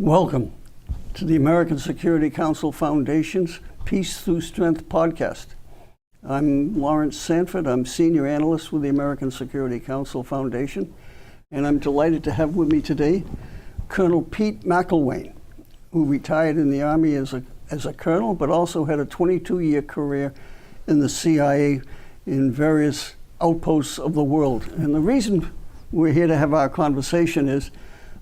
Welcome to the American Security Council Foundation's Peace Through Strength podcast. I'm Laurence Sanford. I'm Senior Analyst with the American Security Council Foundation, and I'm delighted to have with me today Colonel Pete McIllwain, who retired in the Army as a colonel, but also had a 22-year career in the CIA in various outposts of the world. And the reason we're here to have our conversation is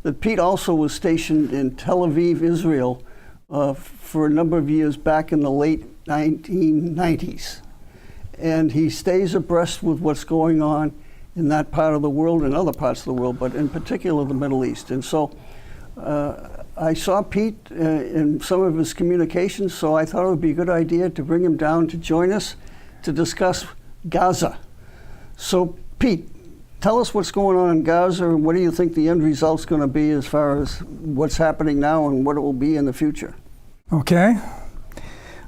that Pete also was stationed in Tel Aviv, Israel, for a number of years back in the late 1990s. And he stays abreast with what's going on in that part of the world and other parts of the world, but in particular the Middle East. And so I saw Pete in some of his communications, so I thought it would be a good idea to bring him down to join us to discuss Gaza. So Pete, tell us what's going on in Gaza, and what do you think the end result's going to be as far as what's happening now and what it will be in the future? Okay.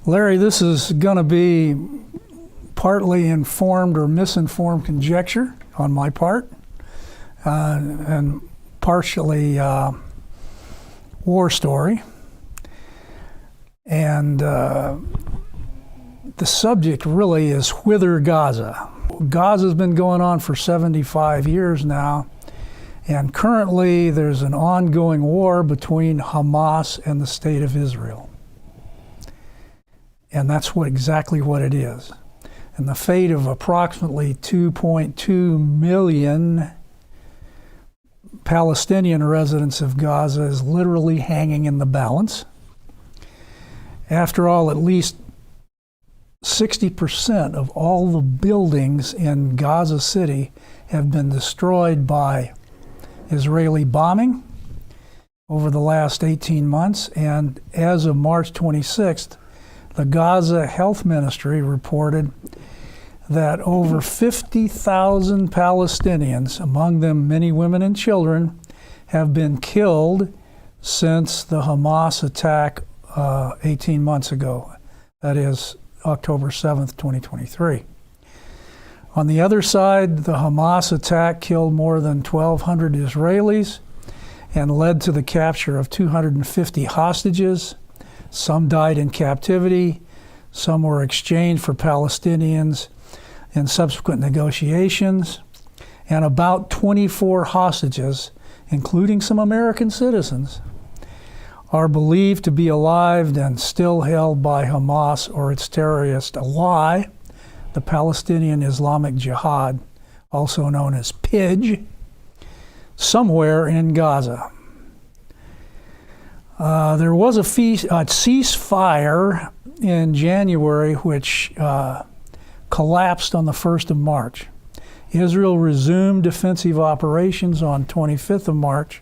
Larry, this is going to be partly informed or misinformed conjecture on my part, and partially war story. And the subject really is whither Gaza. Gaza's been going on for 75 years now, and currently there's an ongoing war between Hamas and the State of Israel. And that's exactly what it is. And the fate of approximately 2.2 million Palestinian residents of Gaza is literally hanging in the balance. After all, at least 60% of all the buildings in Gaza City have been destroyed by Israeli bombing over the last 18 months. And as of March 26th, the Gaza Health Ministry reported that over 50,000 Palestinians, among them many women and children, have been killed since the Hamas attack 18 months ago. That is October 7th, 2023. On the other side, the Hamas attack killed more than 1,200 Israelis and led to the capture of 250 hostages. Some died in captivity, some were exchanged for Palestinians in subsequent negotiations, and about 24 hostages, including some American citizens, are believed to be alive and still held by Hamas or its terrorist ally, the Palestinian Islamic Jihad, also known as PIJ, somewhere in Gaza. There was a ceasefire in January which collapsed on the 1st of March. Israel resumed defensive operations on 25th of March,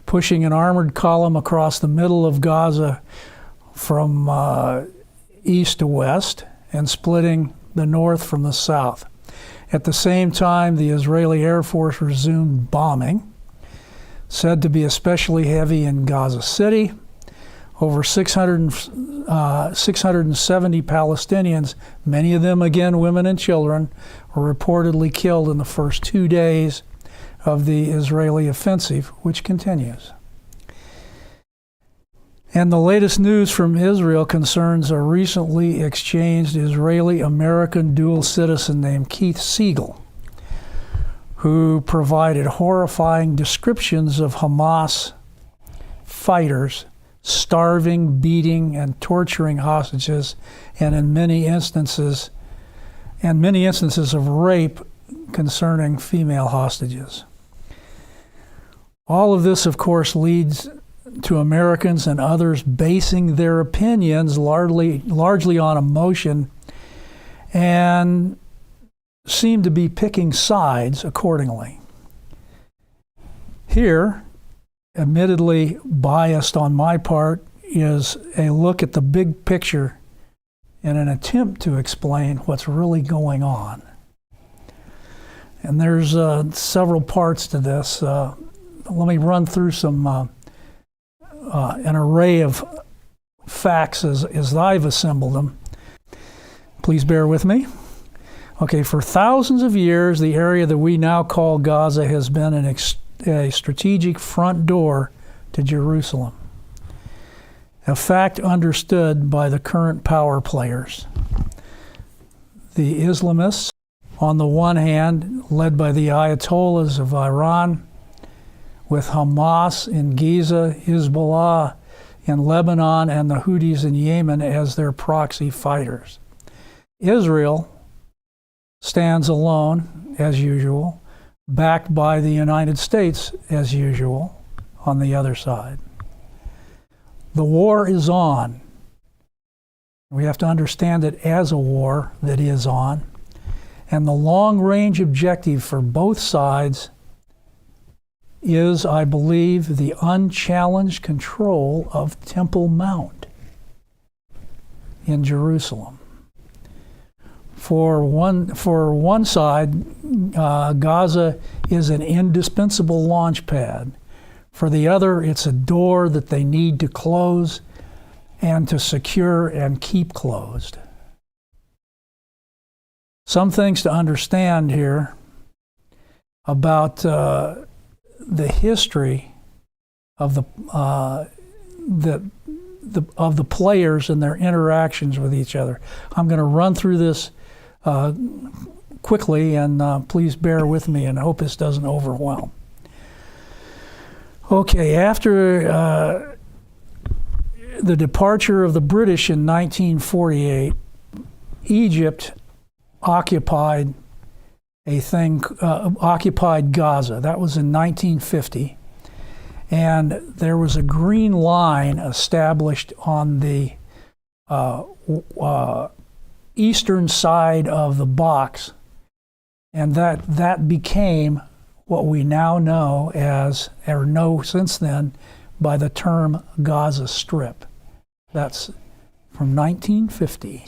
pushing an armored column across the middle of Gaza from east to west and splitting the north from the south. At the same time, the Israeli Air Force resumed bombing, said to be especially heavy in Gaza City. Over 670 Palestinians, many of them again women and children, were reportedly killed in the first 2 days of the Israeli offensive, which continues. And the latest news from Israel concerns a recently exchanged Israeli-American dual citizen named Keith Siegel, who provided horrifying descriptions of Hamas fighters starving, beating, and torturing hostages, and in many instances of rape concerning female hostages. All of this, of course, leads to Americans and others basing their opinions largely on emotion and seem to be picking sides accordingly. Here, admittedly biased on my part, is a look at the big picture in an attempt to explain what's really going on. And there's several parts to this. Let me run through an array of facts as I've assembled them. Please bear with me. Okay, for thousands of years, the area that we now call Gaza has been a strategic front door to Jerusalem, a fact understood by the current power players. The Islamists, on the one hand, led by the Ayatollahs of Iran, with Hamas in Gaza, Hezbollah in Lebanon, and the Houthis in Yemen as their proxy fighters. Israel stands alone, as usual, backed by the United States, as usual, on the other side. The war is on. We have to understand it as a war that is on. And the long-range objective for both sides is, I believe, the unchallenged control of Temple Mount in Jerusalem. For one side, Gaza is an indispensable launch pad. For the other, it's a door that they need to close and to secure and keep closed. Some things to understand here about the history of the players and their interactions with each other. I'm going to run through this quickly, and please bear with me, and I hope this doesn't overwhelm. Okay, after the departure of the British in 1948, Egypt occupied occupied Gaza. That was in 1950. And there was a green line established on the eastern side of the box. And that became what we now know as, or know since then, by the term Gaza Strip. That's from 1950.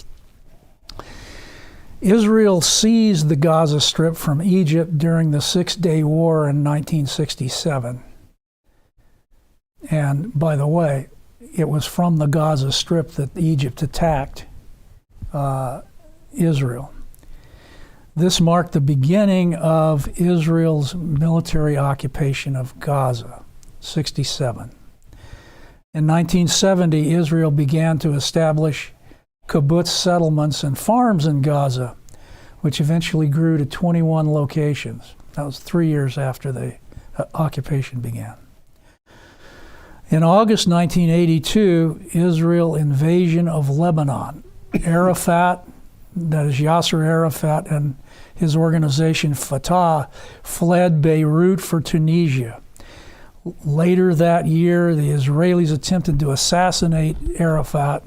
Israel seized the Gaza Strip from Egypt during the Six-Day War in 1967. And by the way, it was from the Gaza Strip that Egypt attacked Israel. This marked the beginning of Israel's military occupation of Gaza, 1967. In 1970, Israel began to establish kibbutz settlements and farms in Gaza, which eventually grew to 21 locations. That was 3 years after the occupation began. In August 1982, Israel invasion of Lebanon. Arafat, that is Yasser Arafat, and his organization Fatah fled Beirut for Tunisia. Later that year, the Israelis attempted to assassinate Arafat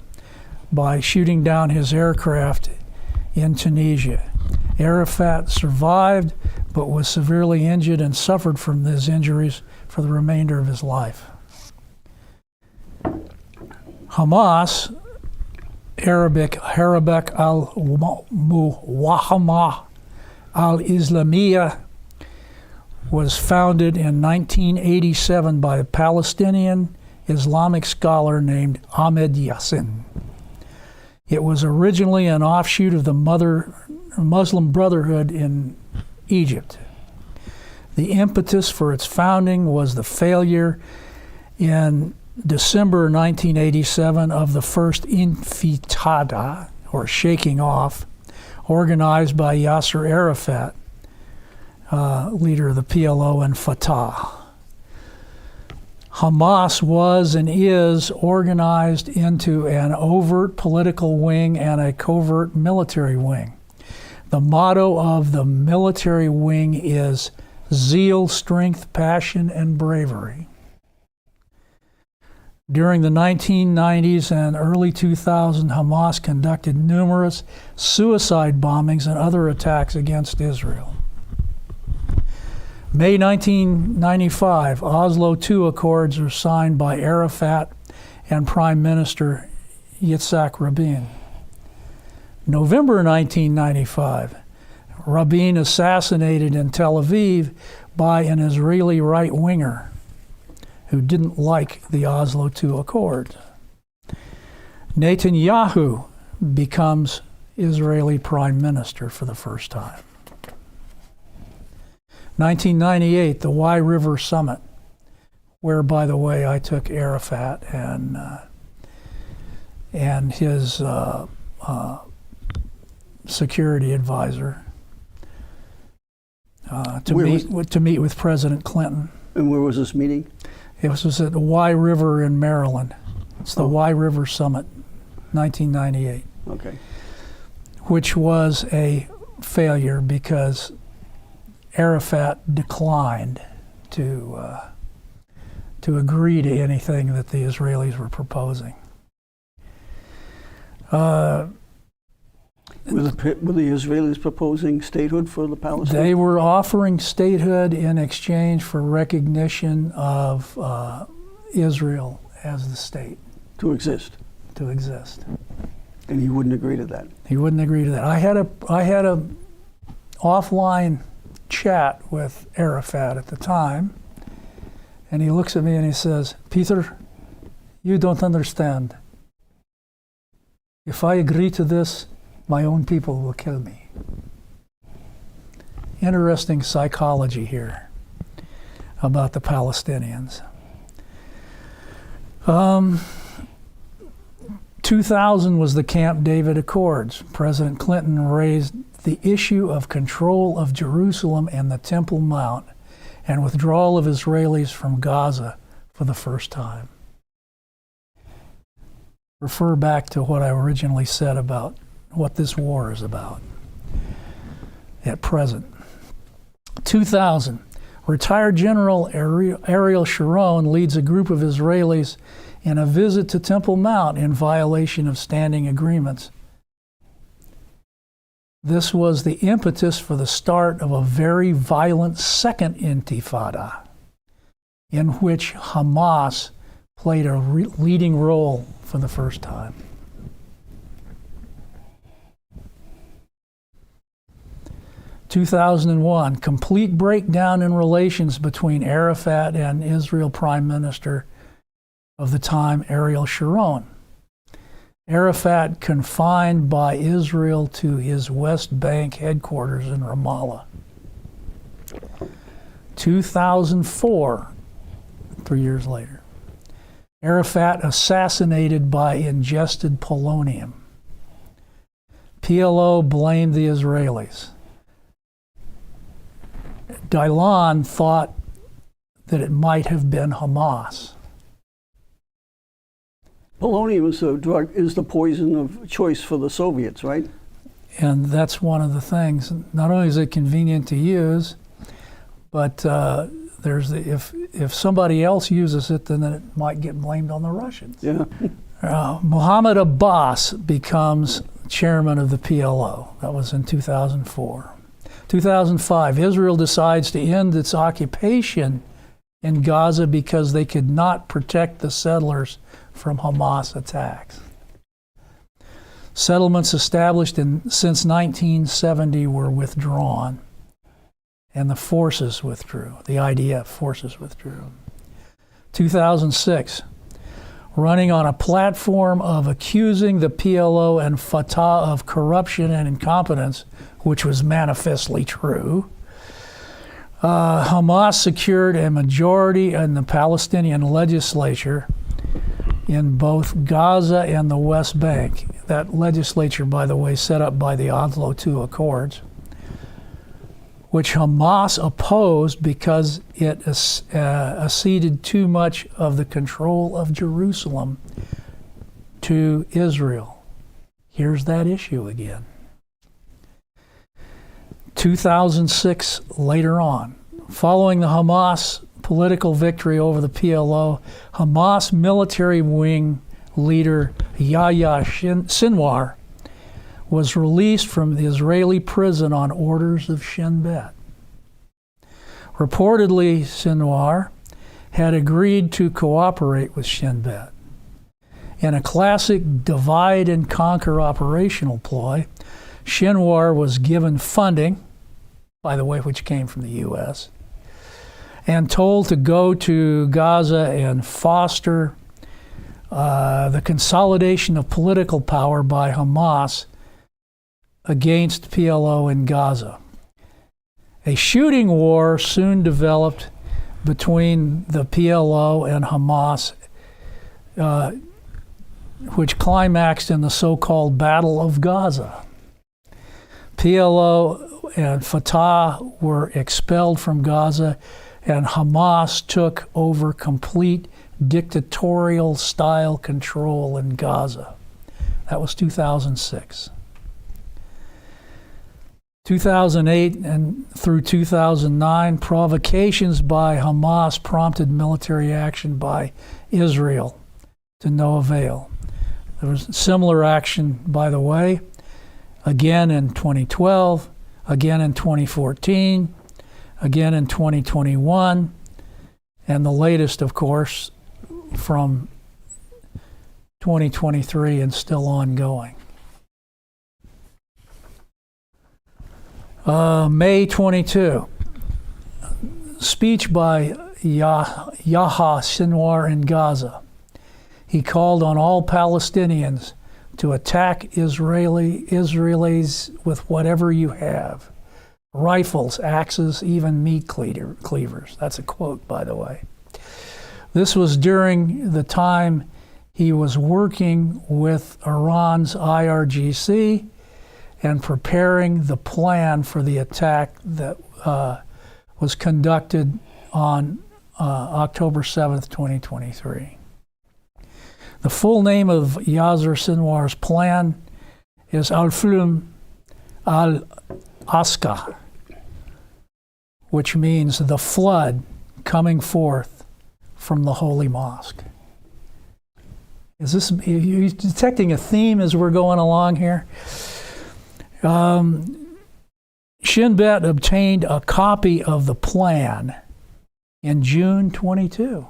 by shooting down his aircraft in Tunisia. Arafat survived, but was severely injured and suffered from his injuries for the remainder of his life. Hamas, Arabic Harakat al-Muwahama al-Islamiyah, was founded in 1987 by a Palestinian Islamic scholar named Ahmed Yassin. It was originally an offshoot of the Muslim Brotherhood in Egypt. The impetus for its founding was the failure in December 1987 of the first Intifada, or shaking off, organized by Yasser Arafat, leader of the PLO and Fatah. Hamas was and is organized into an overt political wing and a covert military wing. The motto of the military wing is zeal, strength, passion, and bravery. During the 1990s and early 2000s, Hamas conducted numerous suicide bombings and other attacks against Israel. May 1995, Oslo II Accords were signed by Arafat and Prime Minister Yitzhak Rabin. November 1995, Rabin assassinated in Tel Aviv by an Israeli right-winger who didn't like the Oslo II Accords. Netanyahu becomes Israeli Prime Minister for the first time. 1998, the Wye River Summit. where, by the way, I took Arafat and his security advisor to meet with President Clinton. And where was this meeting? It was at the Y River in Maryland. It's the Y River Summit, 1998. Okay. Which was a failure because Arafat declined to agree to anything that the Israelis were proposing. Were the Israelis proposing statehood for the Palestinians? They were offering statehood in exchange for recognition of Israel as the state. To exist. To exist. And he wouldn't agree to that. He wouldn't agree to that. I had a offline chat with Arafat at the time, and he looks at me and he says, "Peter, you don't understand. If I agree to this, my own people will kill me." Interesting psychology here about the Palestinians. 2000 was the Camp David Accords. President Clinton raised the issue of control of Jerusalem and the Temple Mount and withdrawal of Israelis from Gaza for the first time. Refer back to what I originally said about what this war is about at present. 2000, retired General Ariel Sharon leads a group of Israelis in a visit to Temple Mount in violation of standing agreements. This was the impetus for the start of a very violent second intifada, in which Hamas played a leading role for the first time. 2001, complete breakdown in relations between Arafat and Israel Prime Minister of the time, Ariel Sharon. Arafat confined by Israel to his West Bank headquarters in Ramallah. 2004, 3 years later, Arafat assassinated by ingested polonium. PLO blamed the Israelis. Dylan thought that it might have been Hamas. Polonium is the poison of choice for the Soviets, right? And that's one of the things. Not only is it convenient to use, but if somebody else uses it, then it might get blamed on the Russians. Yeah. Mohammed Abbas becomes chairman of the PLO. That was in 2004. 2005, Israel decides to end its occupation in Gaza because they could not protect the settlers from Hamas attacks. Settlements established since 1970 were withdrawn, and the forces withdrew. The IDF forces withdrew. 2006, running on a platform of accusing the PLO and Fatah of corruption and incompetence, which was manifestly true, Hamas secured a majority in the Palestinian legislature in both Gaza and the West Bank. That legislature, by the way, set up by the Oslo II Accords, which Hamas opposed because it ceded too much of the control of Jerusalem to Israel. Here's that issue again. 2006, later on, following the Hamas political victory over the PLO, Hamas military wing leader Yasser Sinwar was released from the Israeli prison on orders of Shin Bet. Reportedly, Sinwar had agreed to cooperate with Shin Bet. In a classic divide and conquer operational ploy, Sinwar was given funding, by the way, which came from the U.S., and told to go to Gaza and foster the consolidation of political power by Hamas against PLO in Gaza. A shooting war soon developed between the PLO and Hamas, which climaxed in the so-called Battle of Gaza. PLO and Fatah were expelled from Gaza, and Hamas took over complete dictatorial-style control in Gaza. That was 2006. 2008 and through 2009, provocations by Hamas prompted military action by Israel to no avail. There was similar action, by the way, again in 2012, again in 2014, again in 2021, and the latest, of course, from 2023 and still ongoing. May 22, speech by Yasser Sinwar in Gaza. He called on all Palestinians to attack Israelis with whatever you have. Rifles, axes, even meat cleavers. That's a quote, by the way. This was during the time he was working with Iran's IRGC and preparing the plan for the attack that was conducted on October 7th, 2023. The full name of Yasser Sinwar's plan is Al-Fulm al-Aqsa, which means the flood coming forth from the Holy Mosque. Is this, are you detecting a theme as we're going along here? Shin Bet obtained a copy of the plan in June 22.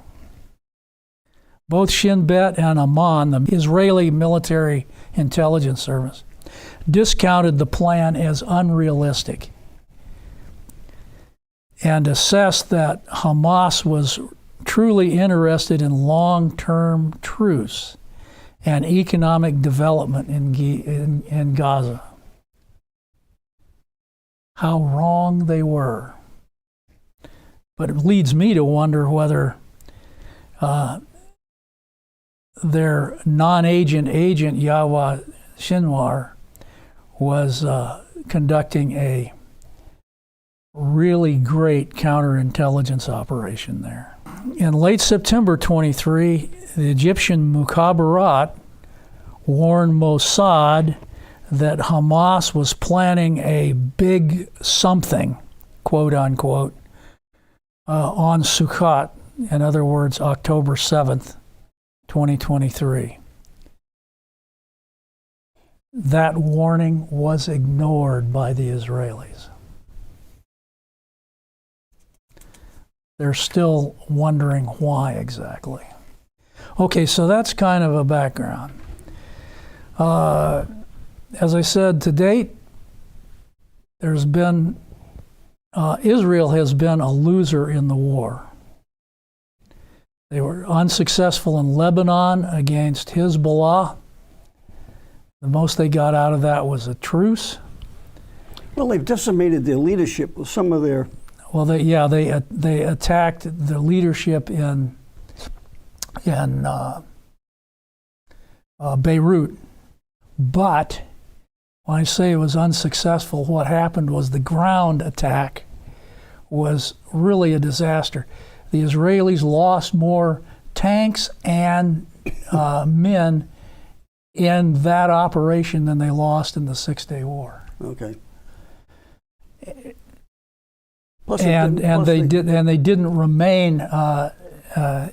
Both Shin Bet and Amman, the Israeli military intelligence service, discounted the plan as unrealistic and assessed that Hamas was truly interested in long-term truce and economic development in Gaza. How wrong they were. But it leads me to wonder whether their non-agent agent, Yasser Sinwar, was conducting a really great counterintelligence operation there. In late September 23, the Egyptian Mukhabarat warned Mossad that Hamas was planning a big something, quote unquote, on Sukkot, in other words, October 7th, 2023. That warning was ignored by the Israelis. They're still wondering why exactly. Okay, so that's kind of a background. As I said, to date, there's been, Israel has been a loser in the war. They were unsuccessful in Lebanon against Hezbollah. The most they got out of that was a truce. Well, they've decimated their leadership with some of their... Well, they attacked the leadership in Beirut. But when I say it was unsuccessful, what happened was the ground attack was really a disaster. The Israelis lost more tanks and men in that operation than they lost in the Six-Day War. Okay. And they didn't remain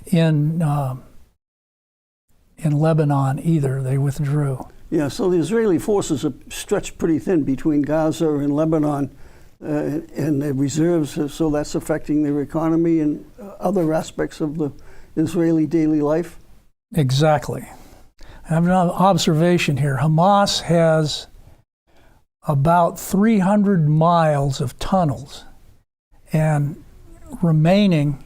in Lebanon either. They withdrew. Yeah, so the Israeli forces are stretched pretty thin between Gaza and Lebanon and their reserves, so that's affecting their economy and other aspects of the Israeli daily life. Exactly. I have an observation here. Hamas has about 300 miles of tunnels and remaining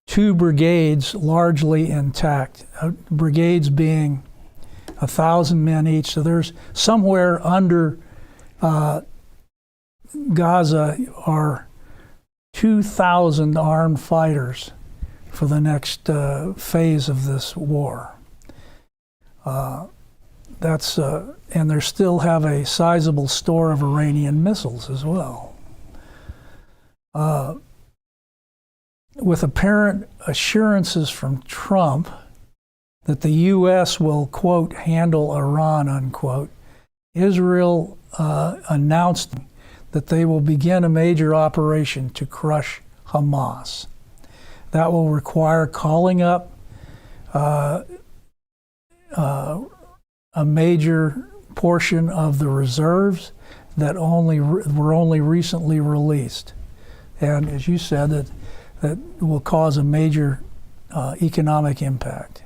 2 brigades largely intact, brigades being 1,000 men each. So there's somewhere under Gaza are 2,000 armed fighters for the next phase of this war. And they still have a sizable store of Iranian missiles as well. With apparent assurances from Trump that the U.S. will, quote, handle Iran, unquote, Israel announced that they will begin a major operation to crush Hamas. That will require calling up a major portion of the reserves that were only recently released. And as you said, that will cause a major economic impact.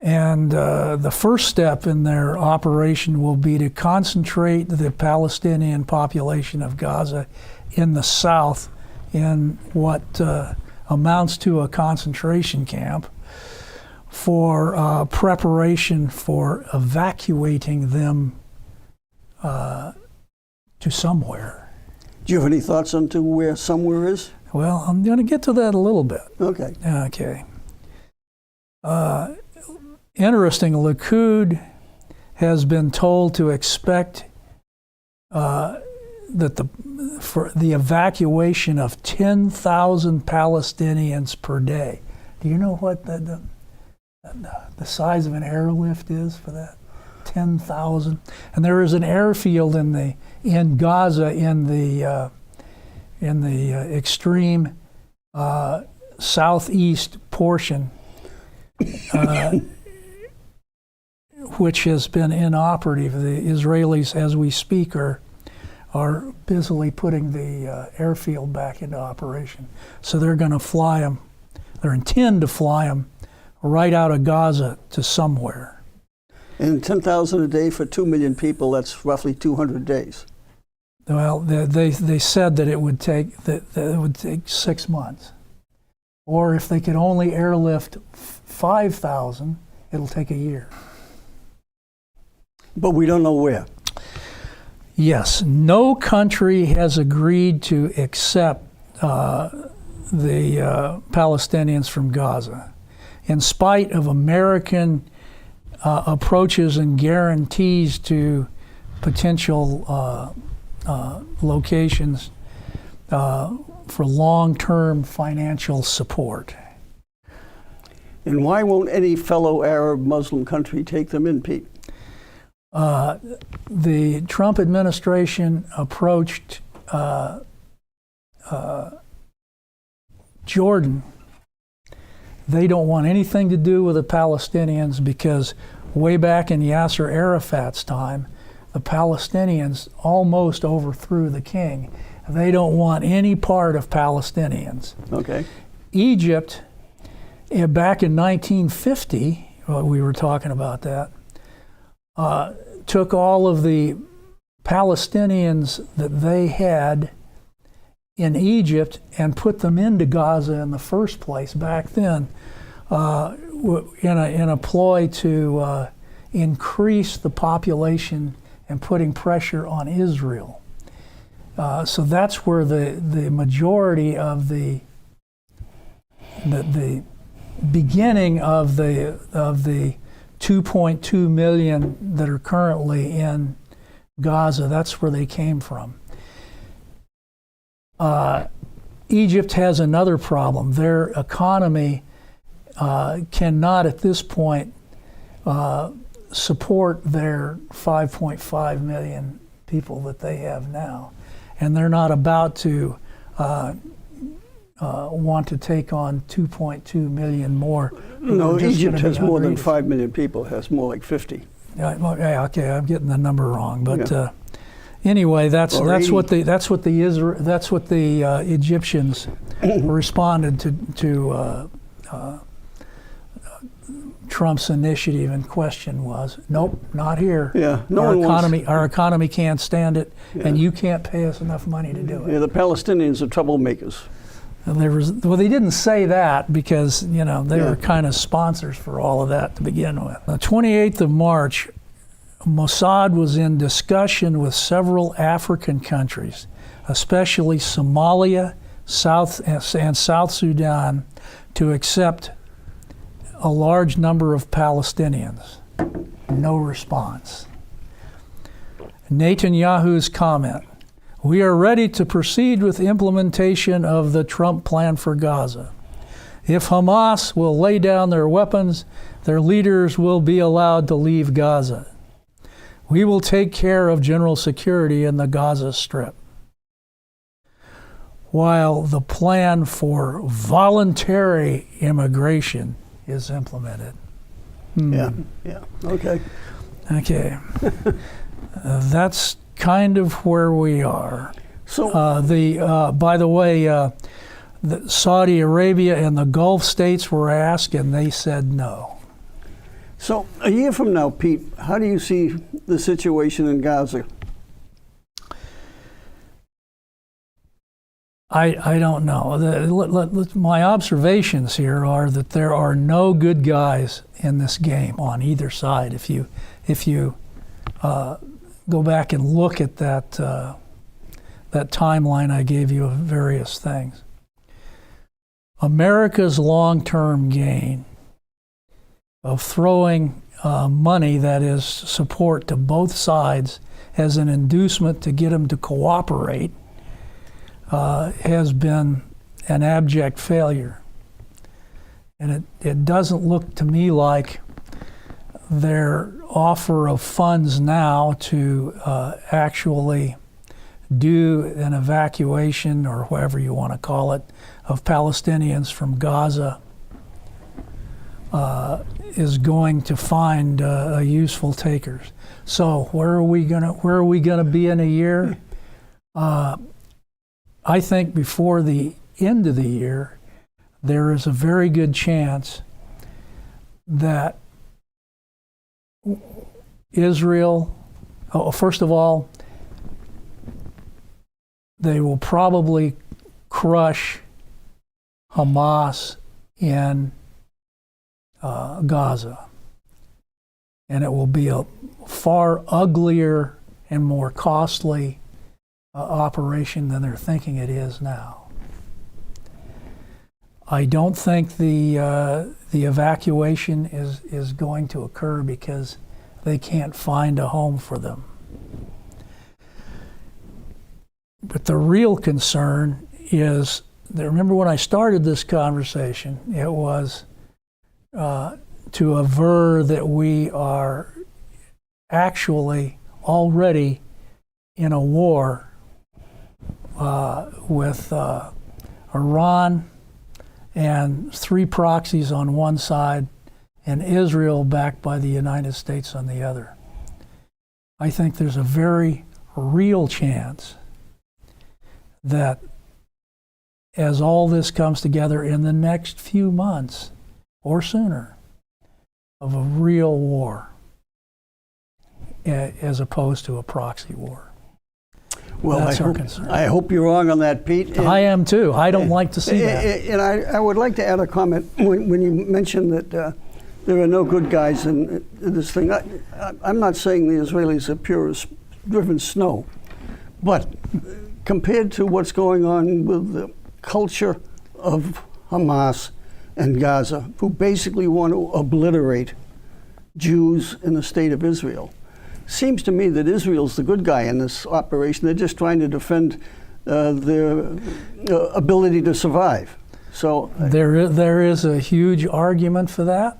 And the first step in their operation will be to concentrate the Palestinian population of Gaza in the south in what amounts to a concentration camp for preparation for evacuating them to somewhere. Do you have any thoughts on to where somewhere is? Well, I'm going to get to that a little bit. Okay. Okay. Interesting, Likud has been told to expect for the evacuation of 10,000 Palestinians per day. Do you know what the size of an airlift is for that? 10,000. And there is an airfield in Gaza in the extreme southeast portion, which has been inoperative. The Israelis, as we speak, are busily putting the airfield back into operation. So they're going to fly them. They intend to fly them right out of Gaza to somewhere. And 10,000 a day for 2 million people, that's roughly 200 days. Well, they said that it would take 6 months. Or if they could only airlift 5,000, it'll take a year. But we don't know where. Yes, no country has agreed to accept the Palestinians from Gaza, in spite of American approaches and guarantees to potential locations for long-term financial support. And why won't any fellow Arab Muslim country take them in, Pete? The Trump administration approached Jordan. They don't want anything to do with the Palestinians because way back in Yasser Arafat's time, the Palestinians almost overthrew the king. They don't want any part of Palestinians. Okay. Egypt, back in 1950, we were talking about that, took all of the Palestinians that they had in Egypt and put them into Gaza in the first place back then in a ploy to increase the population and putting pressure on Israel. So that's where the majority of the beginning of the 2.2 million that are currently in Gaza, that's where they came from. Egypt has another problem. Their economy cannot at this point support their 5.5 million people that they have now. And they're not about to want to take on 2.2 million more. No, Egypt has more than 5 million people. It has more like 50. Yeah, okay, I'm getting the number wrong, but anyway, that's what the Egyptians responded to Trump's initiative in question was, nope, not here. Yeah, Our economy can't stand it, and you can't pay us enough money to do it. Yeah, the Palestinians are troublemakers. And they didn't say that because they were kind of sponsors for all of that to begin with. The 28th of March, Mossad was in discussion with several African countries especially Somalia, and South Sudan, to accept a large number of Palestinians. No response. Netanyahu's comment: "We are ready to proceed with implementation of the Trump plan for Gaza. If Hamas will lay down their weapons, their leaders will be allowed to leave Gaza. We will take care of general security in the Gaza Strip." While the plan for voluntary immigration is implemented. Yeah. Okay. Okay. That's kind of where we are. So, By the way, Saudi Arabia and the Gulf states were asked, and they said no. so a year from now, Pete, how do you see the situation in Gaza? I don't know. My observations here are that there are no good guys in this game on either side. If you go back and look at that timeline I gave you of various things, America's long-term gain of throwing money that is support to both sides as an inducement to get them to cooperate has been an abject failure. And it doesn't look to me like their offer of funds now to actually do an evacuation, or whatever you want to call it, of Palestinians from Gaza is going to find useful takers. So where are we gonna be in a year? I think before the end of the year, there is a very good chance that Israel, first of all, they will probably crush Hamas in Gaza. And it will be a far uglier and more costly operation than they're thinking it is now. I don't think the evacuation is going to occur because they can't find a home for them. But the real concern is that, remember when I started this conversation, it was to aver that we are actually already in a war with Iran and three proxies on one side and Israel backed by the United States on the other. I think there's a very real chance that as all this comes together in the next few months or sooner, of a real war as opposed to a proxy war. Well, that's our concern. I hope you're wrong on that, Pete. And I am too. I don't like to see that. And I would like to add a comment when you mentioned that there are no good guys in this thing. I'm not saying the Israelis are pure as driven snow, but compared to what's going on with the culture of Hamas and Gaza, who basically want to obliterate Jews in the state of Israel, seems to me that Israel's the good guy in this operation. They're just trying to defend their ability to survive. So there is a huge argument for that,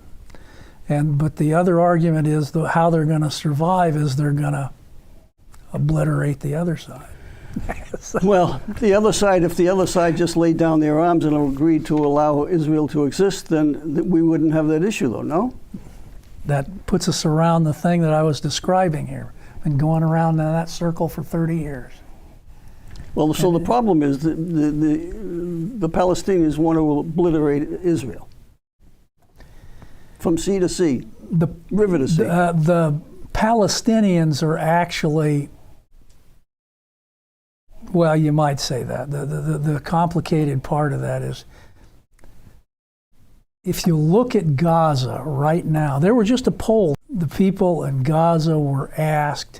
but the other argument is how they're going to survive is they're going to obliterate the other side. Well, the other side, if the other side just laid down their arms and agreed to allow Israel to exist, then we wouldn't have that issue, though, no? That puts us around the thing that I was describing here. Been going around in that circle for 30 years. Well, so the problem is that the Palestinians want to obliterate Israel from sea to sea, river to sea. The Palestinians are actually, well, you might say that. The complicated part of that is, if you look at Gaza right now, there was just a poll. The people in Gaza were asked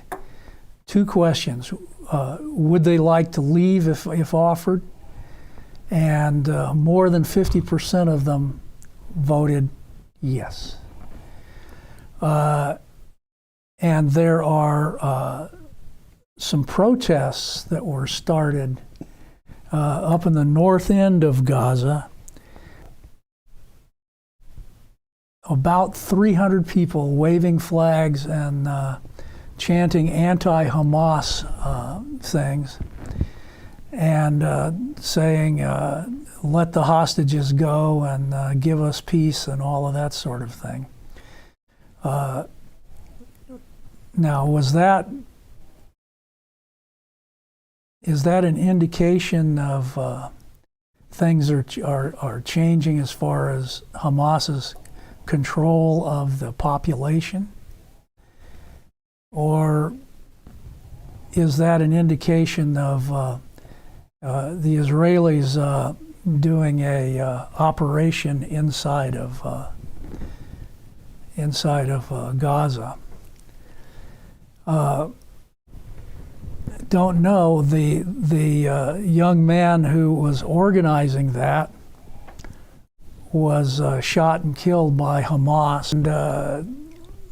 two questions. would they like to leave if offered? And more than 50% of them voted yes. And there are some protests that were started up in the north end of Gaza. About 300 people waving flags and chanting anti-Hamas things and saying, let the hostages go and give us peace and all of that sort of thing. Now, is that an indication of things are changing as far as Hamas's control of the population? Or is that an indication of the Israelis doing a operation inside of Gaza? Don't know. The young man who was organizing that was shot and killed by Hamas, and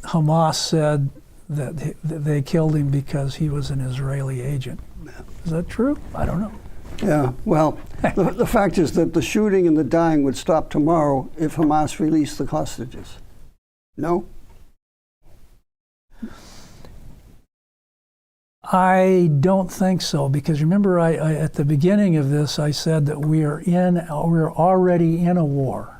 Hamas said that they killed him because he was an Israeli agent. Is that true? I don't know. Yeah, well, the fact is that the shooting and the dying would stop tomorrow if Hamas released the hostages. No? I don't think so, because remember, I at the beginning of this, I said that we're already in a war,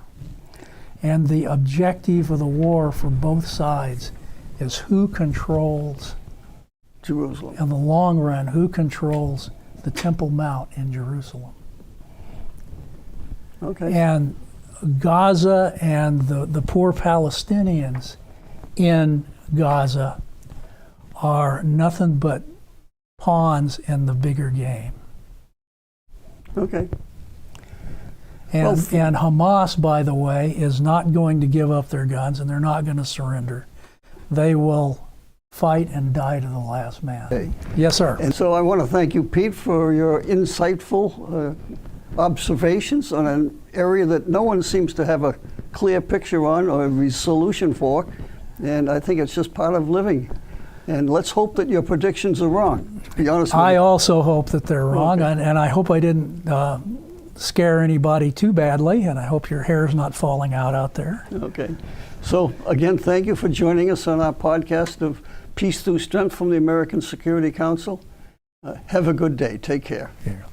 and the objective of the war for both sides is who controls Jerusalem. in the long run, who controls the Temple Mount in Jerusalem. Okay. And Gaza and the poor Palestinians in Gaza are nothing but pawns in the bigger game. Okay. And Hamas, by the way, is not going to give up their guns, and they're not going to surrender. They will fight and die to the last man. Okay. Yes, sir. And so I want to thank you, Pete, for your insightful observations on an area that no one seems to have a clear picture on or a solution for. And I think it's just part of living. And let's hope that your predictions are wrong, to be honest with you. I also hope that they're wrong, Okay. and I hope I didn't scare anybody too badly, and I hope your hair's not falling out there. Okay. So, again, thank you for joining us on our podcast of Peace Through Strength from the American Security Council. Have a good day. Take care. Here.